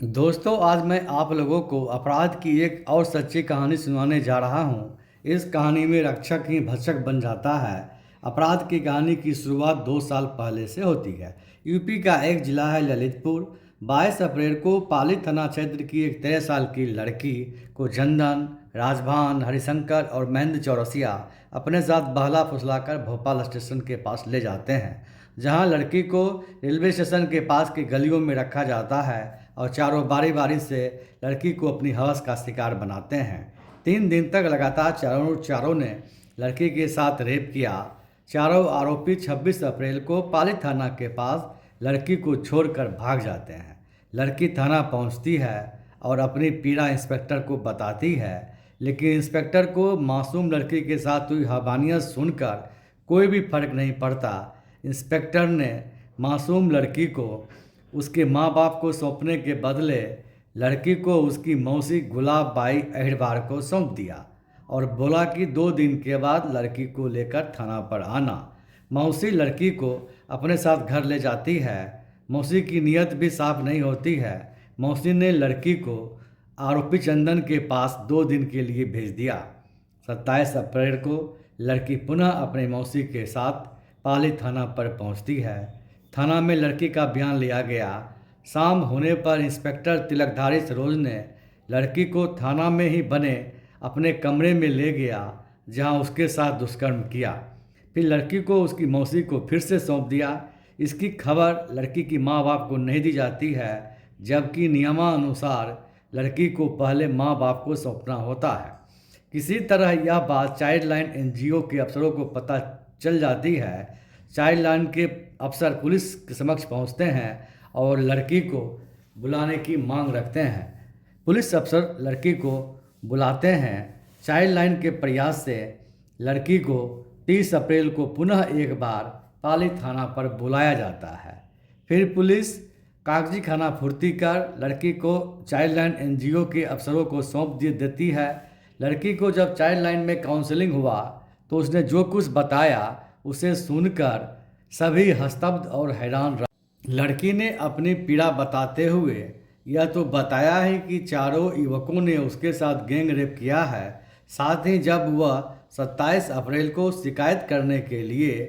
दोस्तों, आज मैं आप लोगों को अपराध की एक और सच्ची कहानी सुनाने जा रहा हूँ। इस कहानी में रक्षक ही भक्षक बन जाता है। अपराध की कहानी की शुरुआत 2 साल पहले से होती है। यूपी का एक जिला है ललितपुर। 22 अप्रैल को पाली थाना क्षेत्र की एक 13 साल की लड़की को चंदन, राजभान, हरिशंकर और महेंद्र चौरसिया अपने साथ बहला फुसलाकर भोपाल स्टेशन के पास ले जाते हैं, जहां लड़की को रेलवे स्टेशन के पास की गलियों में रखा जाता है और चारों बारी बारी से लड़की को अपनी हवस का शिकार बनाते हैं। 3 दिन तक लगातार चारों ने लड़की के साथ रेप किया। चारों आरोपी 26 अप्रैल को पाली थाना के पास लड़की को छोड़कर भाग जाते हैं। लड़की थाना पहुंचती है और अपनी पीड़ा इंस्पेक्टर को बताती है, लेकिन इंस्पेक्टर को मासूम लड़की के साथ हुई हैवानियत सुनकर कोई भी फर्क नहीं पड़ता। इंस्पेक्टर ने मासूम लड़की को उसके माँ बाप को सौंपने के बदले लड़की को उसकी मौसी गुलाब बाई अहिरबार को सौंप दिया और बोला कि 2 दिन के बाद लड़की को लेकर थाना पर आना। मौसी लड़की को अपने साथ घर ले जाती है। मौसी की नीयत भी साफ नहीं होती है। मौसी ने लड़की को आरोपी चंदन के पास 2 दिन के लिए भेज दिया। 27 अप्रैल को लड़की पुनः अपने मौसी के साथ पाली थाना पर पहुंचती है। थाना में लड़की का बयान लिया गया। शाम होने पर इंस्पेक्टर तिलकधारी सरोज ने लड़की को थाना में ही बने अपने कमरे में ले गया, जहां उसके साथ दुष्कर्म किया। फिर लड़की को उसकी मौसी को फिर से सौंप दिया। इसकी खबर लड़की की माँ बाप को नहीं दी जाती है, जबकि नियमानुसार लड़की को पहले माँ बाप को सौंपना होता है। किसी तरह यह बात चाइल्ड लाइन एनजीओ के अफसरों को पता चल जाती है। चाइल्ड लाइन के अफसर पुलिस के समक्ष पहुंचते हैं और लड़की को बुलाने की मांग रखते हैं। पुलिस अफसर लड़की को बुलाते हैं। चाइल्ड लाइन के प्रयास से लड़की को 30 अप्रैल को पुनः एक बार पाली थाना पर बुलाया जाता है। फिर पुलिस कागजी खाना फुर्ती कर लड़की को चाइल्ड लाइन एनजीओ के अफसरों को सौंप देती है। लड़की को जब चाइल्ड लाइन में काउंसलिंग हुआ तो उसने जो कुछ बताया उसे सुनकर सभी हस्तब्द और हैरान रहे। लड़की ने अपनी पीड़ा बताते हुए यह तो बताया है कि चारों युवकों ने उसके साथ गैंग रेप किया है। साथ ही जब वह 27 अप्रैल को शिकायत करने के लिए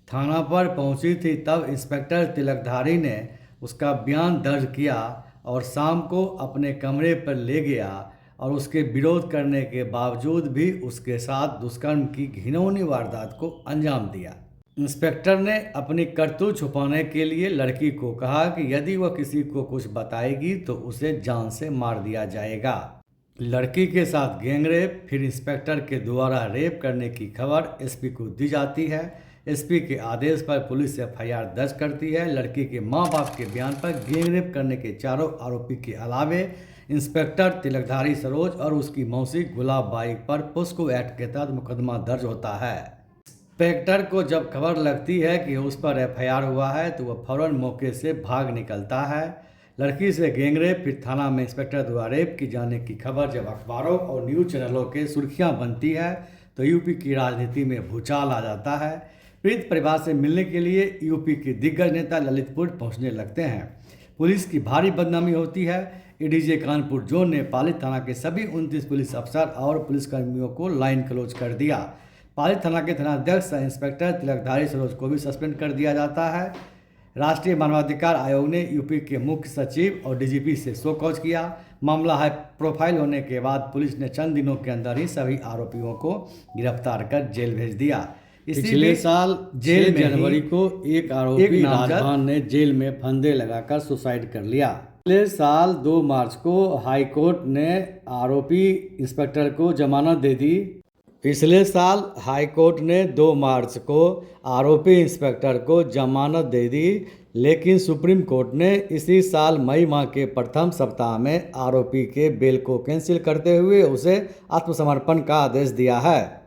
थाना पर पहुंची थी, तब इंस्पेक्टर तिलकधारी ने उसका बयान दर्ज किया और शाम को अपने कमरे पर ले गया और उसके विरोध करने के बावजूद भी उसके साथ दुष्कर्म की घिनौनी वारदात को अंजाम दिया। इंस्पेक्टर ने अपनी करतूत छुपाने के लिए लड़की को कहा कि यदि वह किसी को कुछ बताएगी तो उसे जान से मार दिया जाएगा। लड़की के साथ गैंगरेप, फिर इंस्पेक्टर के द्वारा रेप करने की खबर एसपी को दी जाती है। एसपी के आदेश पर पुलिस एफआईआर दर्ज करती है। लड़की के माँ बाप के बयान पर गैंगरेप करने के चारों आरोपी के अलावे इंस्पेक्टर तिलकधारी सरोज और उसकी मौसी गुलाब बाई पर पोस्को एक्ट के तहत मुकदमा दर्ज होता है। इंस्पेक्टर को जब खबर लगती है कि उस पर एफआईआर हुआ है तो वह फौरन मौके से भाग निकलता है। लड़की से गैंगरेप, फिर थाना में इंस्पेक्टर द्वारा रेप की जाने की खबर जब अखबारों और न्यूज चैनलों के सुर्खियां बनती है तो यूपी की राजनीति में भूचाल आ जाता है। पीड़ित परिवार से मिलने के लिए यूपी के दिग्गज नेता ललितपुर पहुंचने लगते हैं। पुलिस की भारी बदनामी होती है। एडीजे कानपुर जोन ने पाली थाना के सभी 29 पुलिस अफसर और पुलिसकर्मियों को लाइन क्लोज कर दिया। पाली थाना के थानाध्यक्ष इंस्पेक्टर तिलकधारी सरोज को भी सस्पेंड कर दिया जाता है। राष्ट्रीय मानवाधिकार आयोग ने यूपी के मुख्य सचिव और डीजीपी से शो कॉज किया। मामला हाई प्रोफाइल होने के बाद पुलिस ने चंद दिनों के अंदर ही सभी आरोपियों को गिरफ्तार कर जेल भेज दिया। पिछले साल जेल जनवरी को एक आरोपी राजभान ने जेल में फंदे लगाकर सुसाइड कर लिया। पिछले साल 2 मार्च को हाईकोर्ट ने आरोपी इंस्पेक्टर को जमानत दे दी। पिछले साल हाईकोर्ट ने 2 मार्च को आरोपी इंस्पेक्टर को जमानत दे दी, लेकिन सुप्रीम कोर्ट ने इसी साल मई माह के प्रथम सप्ताह में आरोपी के बेल को कैंसिल करते हुए उसे आत्मसमर्पण का आदेश दिया है।